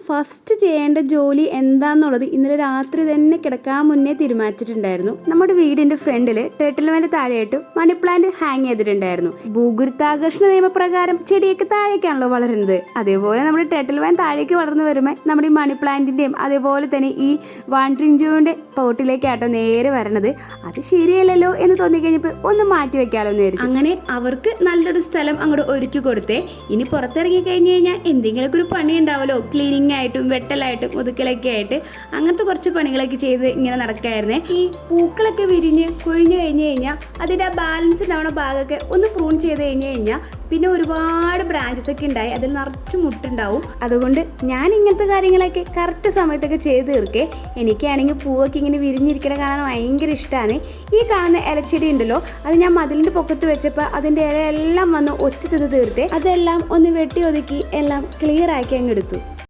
First ചെയ്യേണ്ട ജോലി എന്താണെന്നുള്ളത് ഇന്നലെ രാത്രി തന്നെ കിടക്കാൻ മുന്നേ തീരുമാനിച്ചിട്ടുണ്ടായിരുന്നു. നമ്മുടെ വീടിന്റെ ഫ്രണ്ടിൽ ടേർട്ടിൽ വൈൻ്റെ താഴെയായിട്ട് മണി പ്ലാന്റ് ഹാങ് ചെയ്തിട്ടുണ്ടായിരുന്നു. ഭൂഗുരുത്വാകർഷണ നിയമപ്രകാരം ചെടിയൊക്കെ താഴേക്കാണല്ലോ വളരുന്നത്. അതേപോലെ നമ്മുടെ ടേർട്ടിൽ വൈൻ താഴേക്ക് വളർന്നു വരുമ്പോൾ നമ്മുടെ ഈ മണി പ്ലാന്റിന്റെയും അതേപോലെ തന്നെ ഈ വാണ്ടറിംഗ് ജോയിന്റെ പോട്ടിലേക്കാട്ടോ നേരെ വരണത്. അത് ശരിയല്ലല്ലോ എന്ന് തോന്നിക്കഴിഞ്ഞപ്പോൾ ഒന്ന് മാറ്റി വെക്കാലോ എന്ന് വിചാരിച്ചു. അങ്ങനെ അവർക്ക് നല്ലൊരു സ്ഥലം അങ്ങോട്ട് ഒരുക്കി കൊടുത്തേ. ഇനി പുറത്തിറങ്ങി കഴിഞ്ഞ് കഴിഞ്ഞാൽ എന്തെങ്കിലുമൊക്കെ ഒരു പണി ഉണ്ടാവുമല്ലോ, ക്ലീനിങ് ആയിട്ടും വെട്ടലായിട്ടും ഒതുക്കലൊക്കെ ആയിട്ട് അങ്ങനത്തെ കുറച്ച് പണികളൊക്കെ ചെയ്ത് ഇങ്ങനെ നടക്കായിരുന്നേ. ഈ പൂക്കളൊക്കെ വിരിഞ്ഞ് കൊഴിഞ്ഞു കഴിഞ്ഞ് കഴിഞ്ഞാൽ അതിൻ്റെ ആ ബാലൻസ് ഉണ്ടാവുന്ന ഭാഗമൊക്കെ ഒന്ന് പ്രൂൺ ചെയ്ത് കഴിഞ്ഞ് കഴിഞ്ഞാൽ പിന്നെ ഒരുപാട് ബ്രാഞ്ചസ് ഒക്കെ ഉണ്ടായി അതിൽ നിറച്ച് മുട്ടുണ്ടാവും. അതുകൊണ്ട് ഞാൻ ഇങ്ങനത്തെ കാര്യങ്ങളൊക്കെ കറക്റ്റ് സമയത്തൊക്കെ ചെയ്ത് തീർക്കേ. എനിക്കാണെങ്കിൽ പൂവൊക്കെ ഇങ്ങനെ വിരിഞ്ഞിരിക്കണ കാണാൻ ഭയങ്കര ഇഷ്ടമാണ്. ഈ കാണുന്ന ഇലച്ചെടി ഉണ്ടല്ലോ, അത് ഞാൻ മതിലിൻ്റെ പൊക്കത്ത് വെച്ചപ്പോൾ അതിൻ്റെ ഇലയെല്ലാം വന്ന് ഒറ്റ തിന്ന് തീർത്തേ. അതെല്ലാം ഒന്ന് വെട്ടി ഒതുക്കി എല്ലാം ക്ലിയർ ആക്കി അങ്ങ് എടുത്തു.